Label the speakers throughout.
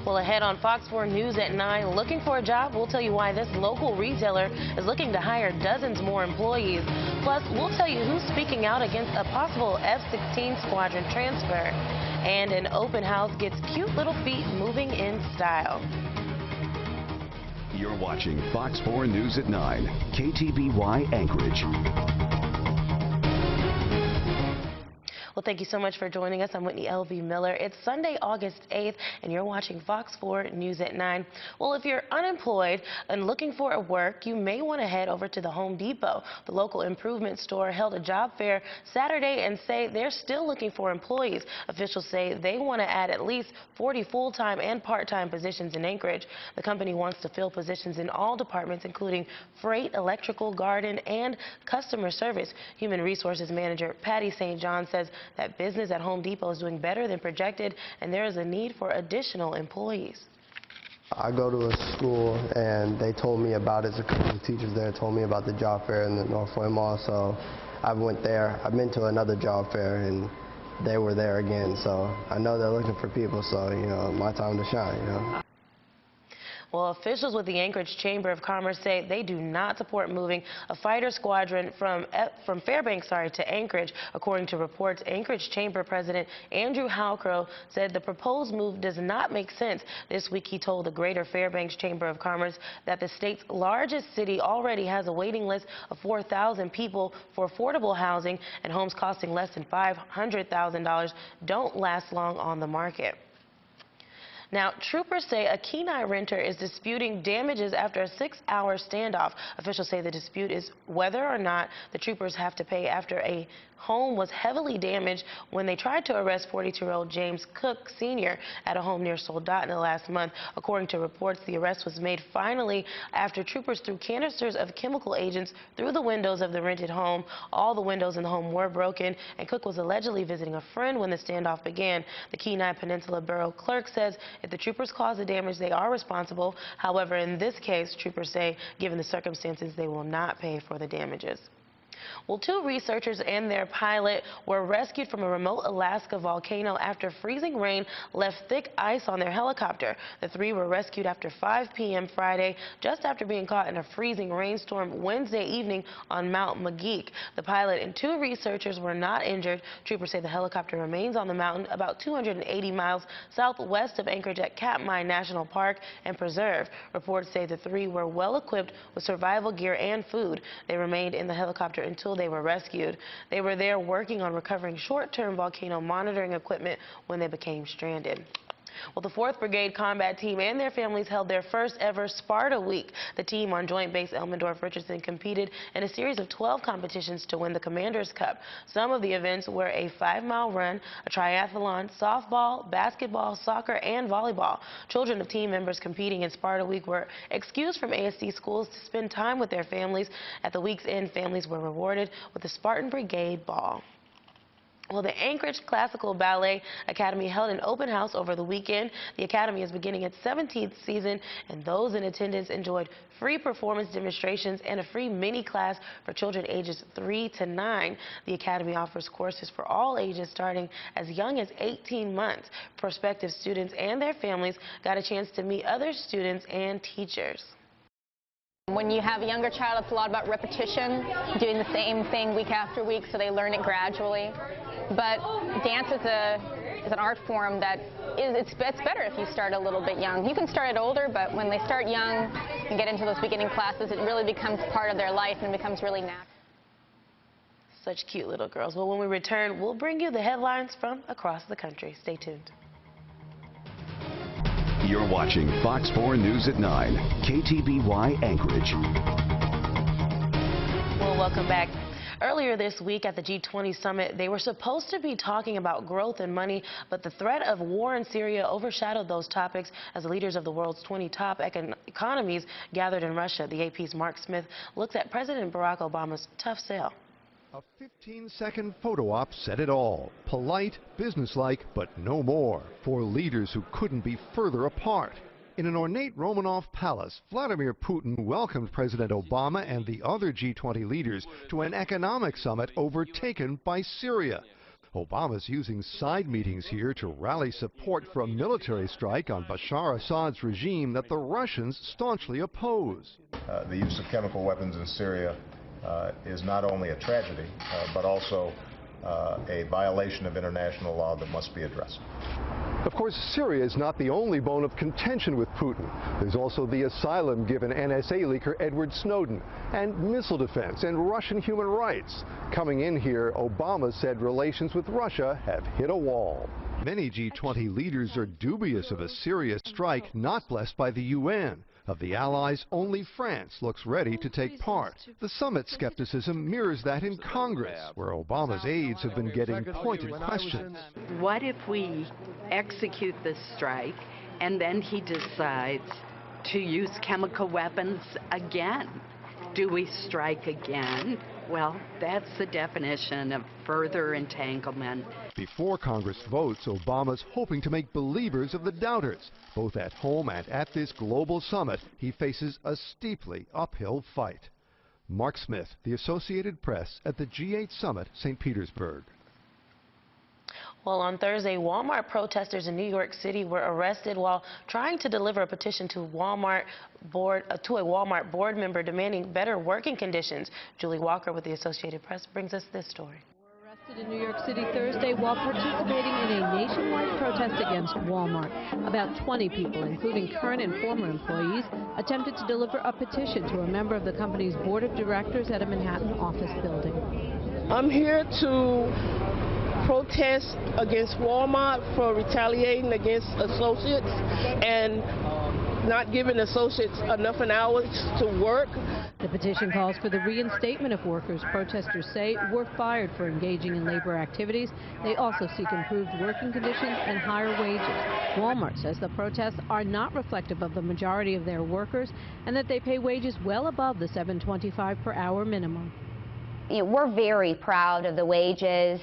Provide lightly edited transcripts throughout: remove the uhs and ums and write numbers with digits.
Speaker 1: Well, ahead on Fox 4 News at 9, looking for a job? We'll tell you why this local retailer is looking to hire dozens more employees. Plus, we'll tell you who's speaking out against a possible F-16 squadron transfer. And an open house gets cute little feet moving in style.
Speaker 2: You're watching Fox 4 News at 9, KTBY Anchorage.
Speaker 1: Well, thank you so much for joining us. I'm Whitney L.V. Miller. It's Sunday, August 8th, and you're watching Fox 4 News at 9. Well, if you're unemployed and looking for work, you may want to head over to the Home Depot. The local improvement store held a job fair Saturday and say they're still looking for employees. Officials say they want to add at least 40 full-time and part-time positions in Anchorage. The company wants to fill positions in all departments, including freight, electrical, garden, and customer service. Human Resources Manager Patty St. John says that business at Home Depot is doing better than projected, and there is a need for additional employees.
Speaker 3: I go to a school, and they told me about it. A couple of teachers there told me about the job fair in the Northway Mall, so I went there. I've been to another job fair, and they were there again, so I know they're looking for people, so, you know, my time to shine, you know.
Speaker 1: Well, officials with the Anchorage Chamber of Commerce say they do not support moving a fighter squadron from Fairbanks to Anchorage. According to reports, Anchorage Chamber President Andrew Halcrow said the proposed move does not make sense. This week, he told the Greater Fairbanks Chamber of Commerce that the state's largest city already has a waiting list of 4,000 people for affordable housing, and homes costing less than $500,000 don't last long on the market. Now, troopers say a Kenai renter is disputing damages after a 6-hour standoff. Officials say the dispute is whether or not the troopers have to pay after a home was heavily damaged when they tried to arrest 42-year-old James Cook Sr. at a home near Soldotna last month. According to reports, the arrest was made finally after troopers threw canisters of chemical agents through the windows of the rented home. All the windows in the home were broken, and Cook was allegedly visiting a friend when the standoff began. The Kenai Peninsula Borough Clerk says if the troopers cause the damage, they are responsible. However, in this case, troopers say, given the circumstances, they will not pay for the damages. Well, 2 researchers and their pilot were rescued from a remote Alaska volcano after freezing rain left thick ice on their helicopter. The 3 were rescued after 5 p.m. Friday, just after being caught in a freezing rainstorm Wednesday evening on Mount Mageek. The pilot and 2 researchers were not injured. Troopers say the helicopter remains on the mountain about 280 miles southwest of Anchorage at Katmai National Park and Preserve. Reports say the 3 were well equipped with survival gear and food. They remained in the helicopter until they were rescued. They were there working on recovering short-term volcano monitoring equipment when they became stranded. Well, the 4th Brigade Combat Team and their families held their first ever Sparta Week. The team on Joint Base Elmendorf-Richardson competed in a series of 12 competitions to win the Commander's Cup. Some of the events were a 5-mile run, a triathlon, softball, basketball, soccer, and volleyball. Children of team members competing in Sparta Week were excused from ASD schools to spend time with their families. At the week's end, families were rewarded with the Spartan Brigade Ball. Well, the Anchorage Classical Ballet Academy held an open house over the weekend. The academy is beginning its 17th season, and those in attendance enjoyed free performance demonstrations and a free mini class for children ages 3 to 9. The academy offers courses for all ages starting as young as 18 months. Prospective students and their families got a chance to meet other students and teachers.
Speaker 4: When you have a younger child, it's a lot about repetition, doing the same thing week after week so they learn it gradually. But dance is an art form that it's better if you start a little bit young. You can start it older, but when they start young and get into those beginning classes, it really becomes part of their life and becomes really natural.
Speaker 1: Such cute little girls. Well, when we return, we'll bring you the headlines from across the country. Stay tuned.
Speaker 2: You're watching Fox 4 News at 9, KTBY Anchorage.
Speaker 1: Well, welcome back. Earlier this week at the G20 summit, they were supposed to be talking about growth and money, but the threat of war in Syria overshadowed those topics as the leaders of the world's 20 top economies gathered in Russia. The AP's Mark Smith looks at President Barack Obama's tough sell.
Speaker 5: A 15-second photo op said it all. Polite, businesslike, but no more for leaders who couldn't be further apart. In an ornate Romanov palace, Vladimir Putin welcomed President Obama and the other G20 leaders to an economic summit overtaken by Syria. Obama's using side meetings here to rally support for a military strike on Bashar Assad's regime that the Russians staunchly oppose.
Speaker 6: The use of chemical weapons in Syria is not only a tragedy, but also a violation of international law that must be addressed.
Speaker 5: Of course, Syria is not the only bone of contention with Putin. There's also the asylum given NSA leaker Edward Snowden, and missile defense and Russian human rights. Coming in here, Obama said relations with Russia have hit a wall. Many G20 leaders are dubious of a Syria strike not blessed by the UN. Of the allies, only France looks ready to take part. The summit skepticism mirrors that in Congress, where Obama's aides have been getting pointed questions.
Speaker 7: What if we execute this strike and then he decides to use chemical weapons again? Do we strike again? Well, that's the definition of further entanglement.
Speaker 5: Before Congress votes, Obama's hoping to make believers of the doubters. Both at home and at this global summit, he faces a steeply uphill fight. Mark Smith, The Associated Press, at the G8 Summit, St. Petersburg.
Speaker 1: Well, on Thursday, Walmart protesters in New York City were arrested while trying to deliver a petition to a Walmart board member demanding better working conditions. Julie Walker with the Associated Press brings us this story.
Speaker 8: Arrested in New York City Thursday while participating in a nationwide protest against Walmart. About 20 people, including current and former employees, attempted to deliver a petition to a member of the company's board of directors at a Manhattan office building.
Speaker 9: I'm here to protest against Walmart for retaliating against associates and not giving associates enough hours to work.
Speaker 8: The petition calls for the reinstatement of workers protesters say were fired for engaging in labor activities. They also seek improved working conditions and higher wages. Walmart says the protests are not reflective of the majority of their workers and that they pay wages well above the $7.25 per hour minimum.
Speaker 10: We're very proud of the wages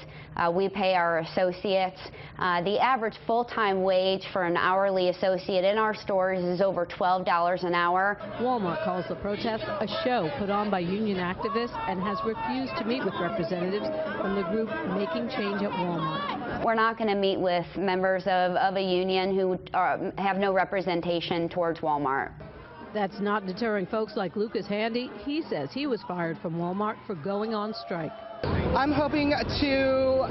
Speaker 10: we pay our associates. The average full-time wage for an hourly associate in our stores is over $12 an hour.
Speaker 8: Walmart calls the protest a show put on by union activists and has refused to meet with representatives from the group Making Change at Walmart.
Speaker 10: We're not going to meet with members of a union who have no representation towards Walmart.
Speaker 8: That's not deterring folks like Lucas Handy. He says he was fired from Walmart for going on strike.
Speaker 11: I'm hoping to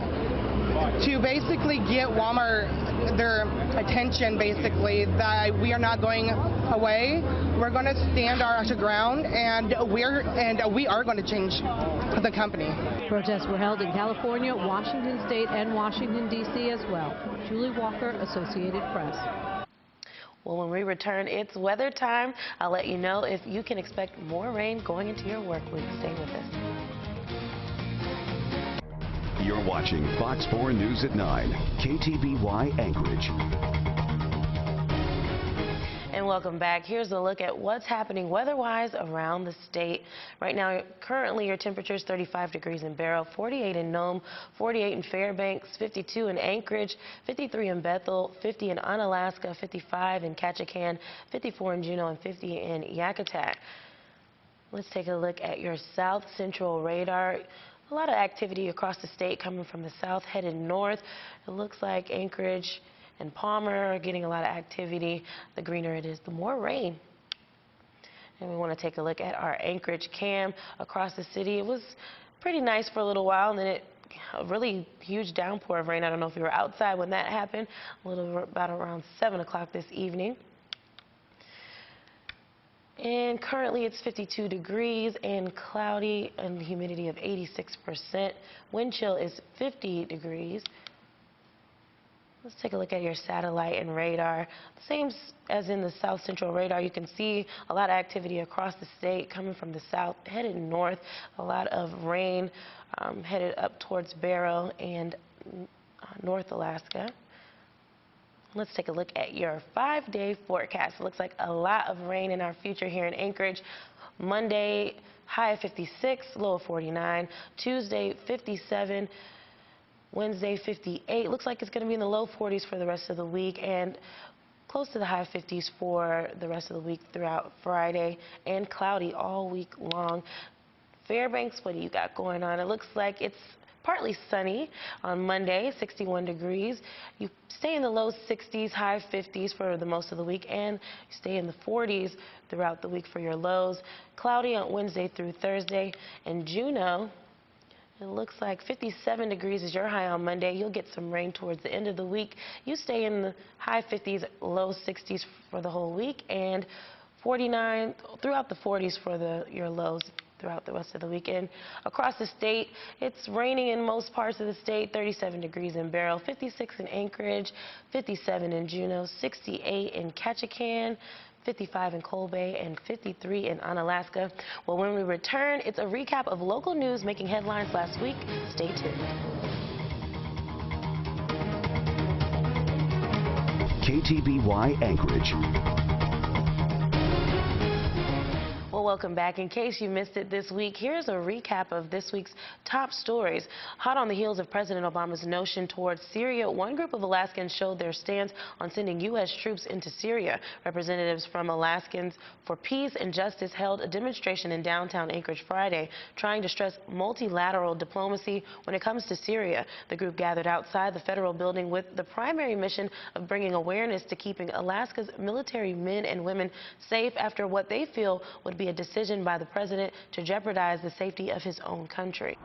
Speaker 11: basically get Walmart their attention, basically, that we are not going away. We're going to stand our ground, and we are going to change the company.
Speaker 8: Protests were held in California, Washington State, and Washington, D.C. as well. Julie Walker, Associated Press.
Speaker 1: Well, when we return, it's weather time. I'll let you know if you can expect more rain going into your work week. Stay with us.
Speaker 2: You're watching Fox 4 News at 9, KTBY Anchorage.
Speaker 1: And welcome back. Here's a look at what's happening weather-wise around the state. Right now, currently your temperature is 35 degrees in Barrow, 48 in Nome, 48 in Fairbanks, 52 in Anchorage, 53 in Bethel, 50 in Unalaska, 55 in Ketchikan, 54 in Juneau, and 50 in Yakutat. Let's take a look at your south central radar. A lot of activity across the state coming from the south, headed north. It looks like Anchorage and Palmer are getting a lot of activity. The greener it is, the more rain. And we want to take a look at our Anchorage cam across the city. It was pretty nice for a little while, and then a really huge downpour of rain. I don't know if you were outside when that happened, about around 7 o'clock this evening. And currently it's 52 degrees and cloudy and humidity of 86%. Wind chill is 50 degrees. Let's take a look at your satellite and radar. Same as in the south central radar, you can see a lot of activity across the state coming from the south, headed north. A lot of rain headed up towards Barrow and North Alaska. Let's take a look at your 5-day forecast. It looks like a lot of rain in our future here in Anchorage. Monday, high of 56, low of 49. Tuesday, 57. Wednesday, 58. Looks like it's going to be in the low 40s for the rest of the week and close to the high 50s for the rest of the week throughout Friday, and cloudy all week long. Fairbanks, what do you got going on? It looks like it's partly sunny on Monday, 61 degrees. You stay in the low 60s, high 50s for the most of the week, and you stay in the 40s throughout the week for your lows. Cloudy on Wednesday through Thursday. And Juneau, it looks like 57 degrees is your high on Monday. You'll get some rain towards the end of the week. You stay in the high 50s, low 60s for the whole week, and 49 throughout the 40s for your lows throughout the rest of the weekend. Across the state, it's raining in most parts of the state. 37 degrees in Barrow, 56 in Anchorage, 57 in Juneau, 68 in Ketchikan, 55 in Coal Bay, and 53 in Onalaska. Well, when we return, it's a recap of local news making headlines last week. Stay tuned.
Speaker 2: KTBY Anchorage.
Speaker 1: Well, welcome back. In case you missed it this week, here's a recap of this week's top stories. Hot on the heels of President Obama's notion towards Syria, one group of Alaskans showed their stance on sending U.S. troops into Syria. Representatives from Alaskans for Peace and Justice held a demonstration in downtown Anchorage Friday, trying to stress multilateral diplomacy when it comes to Syria. The group gathered outside the federal building with the primary mission of bringing awareness to keeping Alaska's military men and women safe after what they feel would be a decision by the president to jeopardize the safety of his own country.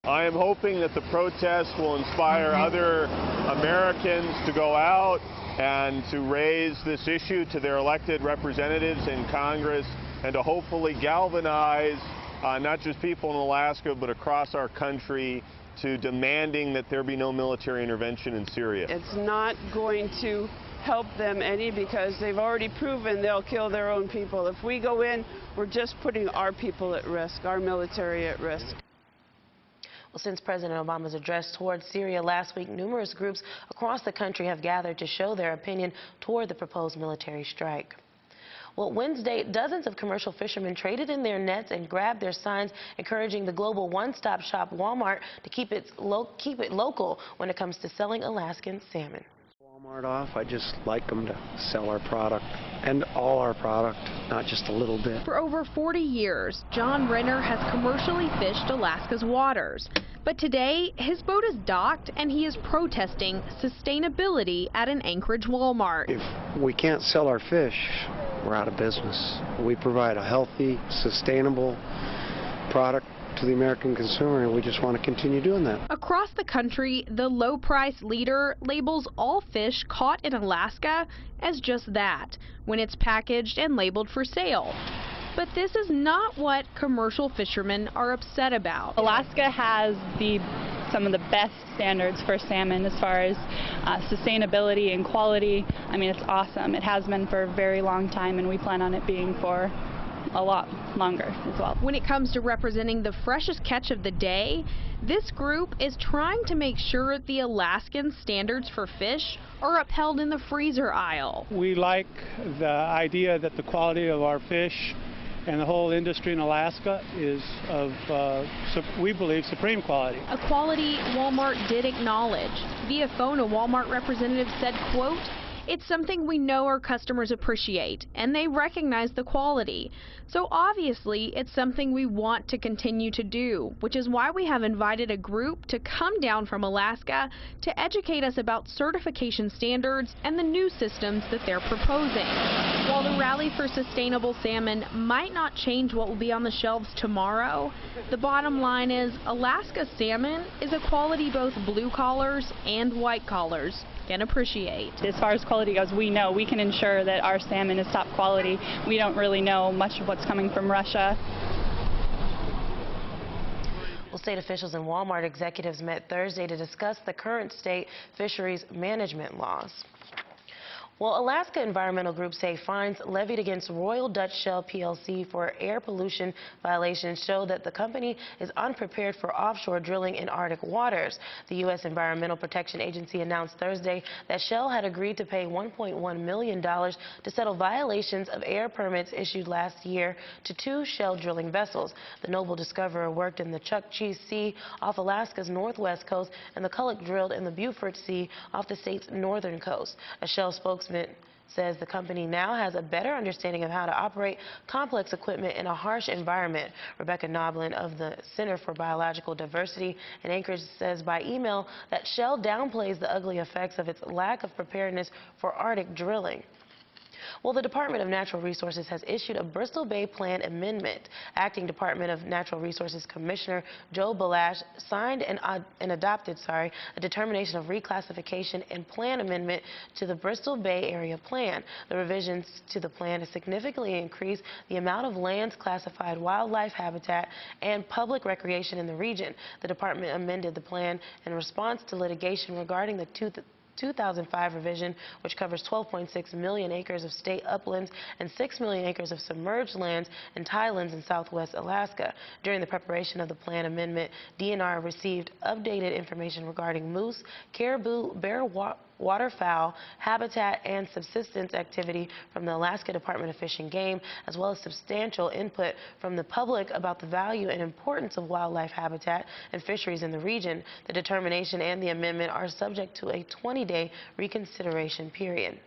Speaker 12: I am hoping that the protest will inspire other Americans to go out and to raise this issue to their elected representatives in Congress and to hopefully galvanize not just people in Alaska but across our country to demanding that there be no military intervention in Syria.
Speaker 13: It's not going to help them any because they've already proven they'll kill their own people. If we go in, we're just putting our people at risk, our military at risk.
Speaker 1: Well, since President Obama's address towards Syria last week, numerous groups across the country have gathered to show their opinion toward the proposed military strike. Well, Wednesday, dozens of commercial fishermen traded in their nets and grabbed their signs encouraging the global one-stop shop Walmart to keep it local when it comes to selling Alaskan salmon.
Speaker 14: Walmart off. I just like them to sell our product and all our product, not just a little bit.
Speaker 15: For over 40 years, John Renner has commercially fished Alaska's waters. But today, his boat is docked and he is protesting sustainability at an Anchorage Walmart.
Speaker 14: If we can't sell our fish, we're out of business. We provide a healthy, sustainable product to the American consumer, and we just want to continue doing that.
Speaker 15: Across the country, the low-price leader labels all fish caught in Alaska as just that, when it's packaged and labeled for sale. But this is not what commercial fishermen are upset about.
Speaker 16: Alaska has some of the best standards for salmon as far as sustainability and quality. I mean, it's awesome. It has been for a very long time, and we plan on it being for a lot longer as well.
Speaker 15: When it comes to representing the freshest catch of the day, this group is trying to make sure the Alaskan standards for fish are upheld in the freezer aisle.
Speaker 17: We like the idea that the quality of our fish and the whole industry in Alaska is of, we believe, supreme quality.
Speaker 15: A quality Walmart did acknowledge. Via phone, a Walmart representative said, quote, "It's something we know our customers appreciate, and they recognize the quality. So obviously, it's something we want to continue to do, which is why we have invited a group to come down from Alaska to educate us about certification standards and the new systems that they're proposing." While the rally for sustainable salmon might not change what will be on the shelves tomorrow, the bottom line is Alaska salmon is a quality both blue collars and white collars can appreciate.
Speaker 16: As far as quality goes, we know we can ensure that our salmon is top quality. We don't really know much of what's coming from Russia.
Speaker 1: Well, state officials and Walmart executives met Thursday to discuss the current state fisheries management laws. Well, Alaska environmental groups say fines levied against Royal Dutch Shell PLC for air pollution violations show that the company is unprepared for offshore drilling in Arctic waters. The U.S. Environmental Protection Agency announced Thursday that Shell had agreed to pay $1.1 million to settle violations of air permits issued last year to 2 Shell drilling vessels. The Noble Discoverer worked in the Chukchi Sea off Alaska's northwest coast, and the Kulloch drilled in the Beaufort Sea off the state's northern coast. A Shell spokesman says the company now has a better understanding of how to operate complex equipment in a harsh environment. Rebecca Noblin of the Center for Biological Diversity in Anchorage says by email that Shell downplays the ugly effects of its lack of preparedness for Arctic drilling. Well, the Department of Natural Resources has issued a Bristol Bay Plan amendment. Acting Department of Natural Resources Commissioner Joe Balash signed and adopted a determination of reclassification and plan amendment to the Bristol Bay Area Plan. The revisions to the plan significantly increase the amount of lands classified wildlife habitat and public recreation in the region. The department amended the plan in response to litigation regarding the 2005 revision, which covers 12.6 million acres of state uplands and 6 million acres of submerged lands and tidelands in southwest Alaska. During the preparation of the plan amendment, DNR received updated information regarding moose, caribou, bear, waterfowl, habitat, and subsistence activity from the Alaska Department of Fish and Game, as well as substantial input from the public about the value and importance of wildlife habitat and fisheries in the region. The determination and the amendment are subject to a 20-day reconsideration period.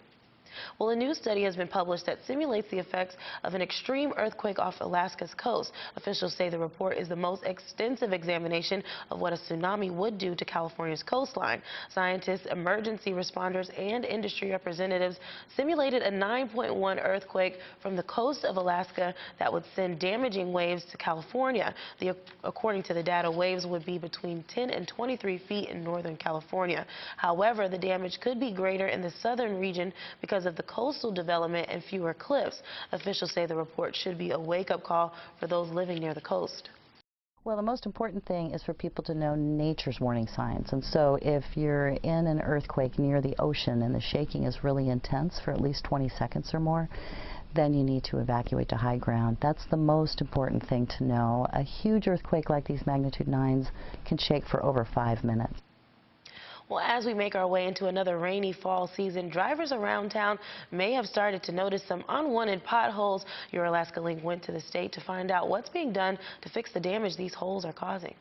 Speaker 1: Well, a new study has been published that simulates the effects of an extreme earthquake off Alaska's coast. Officials say the report is the most extensive examination of what a tsunami would do to California's coastline. Scientists, emergency responders, and industry representatives simulated a 9.1 earthquake from the coast of Alaska that would send damaging waves to California. According to the data, waves would be between 10 and 23 feet in northern California. However, the damage could be greater in the southern region because of the coastal development and fewer cliffs. Officials say the report should be a wake-up call for those living near the coast.
Speaker 18: Well, the most important thing is for people to know nature's warning signs. And so if you're in an earthquake near the ocean and the shaking is really intense for at least 20 seconds or more, then you need to evacuate to high ground. That's the most important thing to know. A huge earthquake like these magnitude 9s can shake for over 5 minutes.
Speaker 1: Well, as we make our way into another rainy fall season, drivers around town may have started to notice some unwanted potholes. Your Alaska Link went to the state to find out what's being done to fix the damage these holes are causing.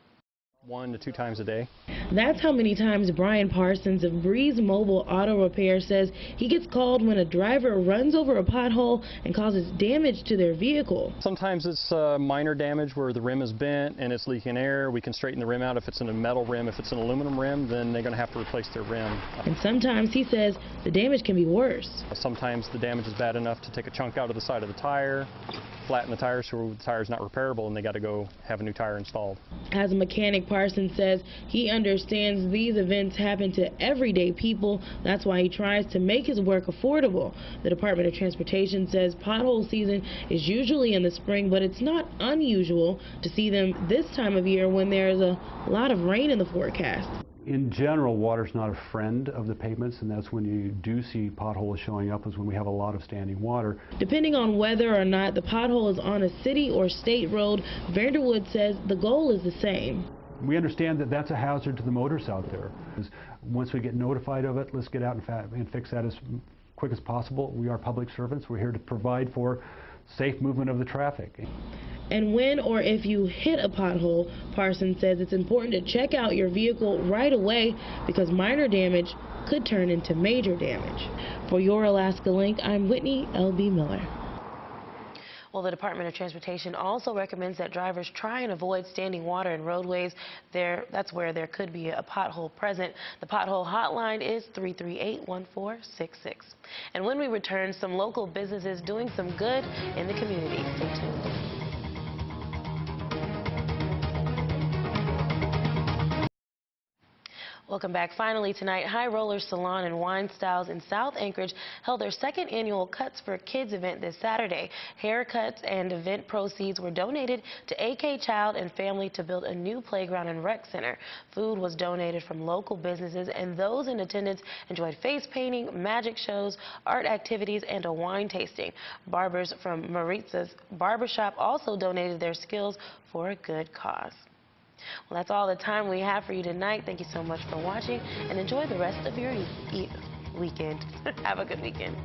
Speaker 19: 1 to 2 times a day.
Speaker 1: That's how many times Brian Parsons of Breeze Mobile Auto Repair says he gets called when a driver runs over a pothole and causes damage to their vehicle.
Speaker 19: Sometimes it's minor damage where the rim is bent and it's leaking air. We can straighten the rim out if it's a metal rim. If it's an aluminum rim, then they're going to have to replace their rim.
Speaker 1: And sometimes, he says, the damage can be worse.
Speaker 19: Sometimes the damage is bad enough to take a chunk out of the side of the tire, flatten the tire so the tire's not repairable, and they got to go have a new tire installed.
Speaker 1: As a mechanic, Parsons says he understands these events happen to everyday people. That's why he tries to make his work affordable. The Department of Transportation says pothole season is usually in the spring, but it's not unusual to see them this time of year when there's a lot of rain in the forecast.
Speaker 20: In general, water's not a friend of the pavements, and that's when you do see potholes showing up, is when we have a lot of standing water.
Speaker 1: Depending on whether or not the pothole is on a city or state road, Vanderwood says the goal is the same.
Speaker 20: We understand that that's a hazard to the motorists out there. Once we get notified of it, let's get out and fix that as quick as possible. We are public servants. We're here to provide for safe movement of the traffic.
Speaker 1: And when or if you hit a pothole, Parsons says it's important to check out your vehicle right away because minor damage could turn into major damage. For your Alaska Link, I'm Whitney L.B. Miller. Well, the Department of Transportation also recommends that drivers try and avoid standing water in roadways. That's where there could be a pothole present. The pothole hotline is 338-1466. And when we return, some local businesses doing some good in the community. Stay tuned. Welcome back. Finally tonight, High Roller Salon and Wine Styles in South Anchorage held their second annual Cuts for Kids event this Saturday. Haircuts and event proceeds were donated to AK Child and Family to build a new playground and rec center. Food was donated from local businesses, and those in attendance enjoyed face painting, magic shows, art activities, and a wine tasting. Barbers from Maritza's Barbershop also donated their skills for a good cause. Well, that's all the time we have for you tonight. Thank you so much for watching, and enjoy the rest of your weekend. Have a good weekend.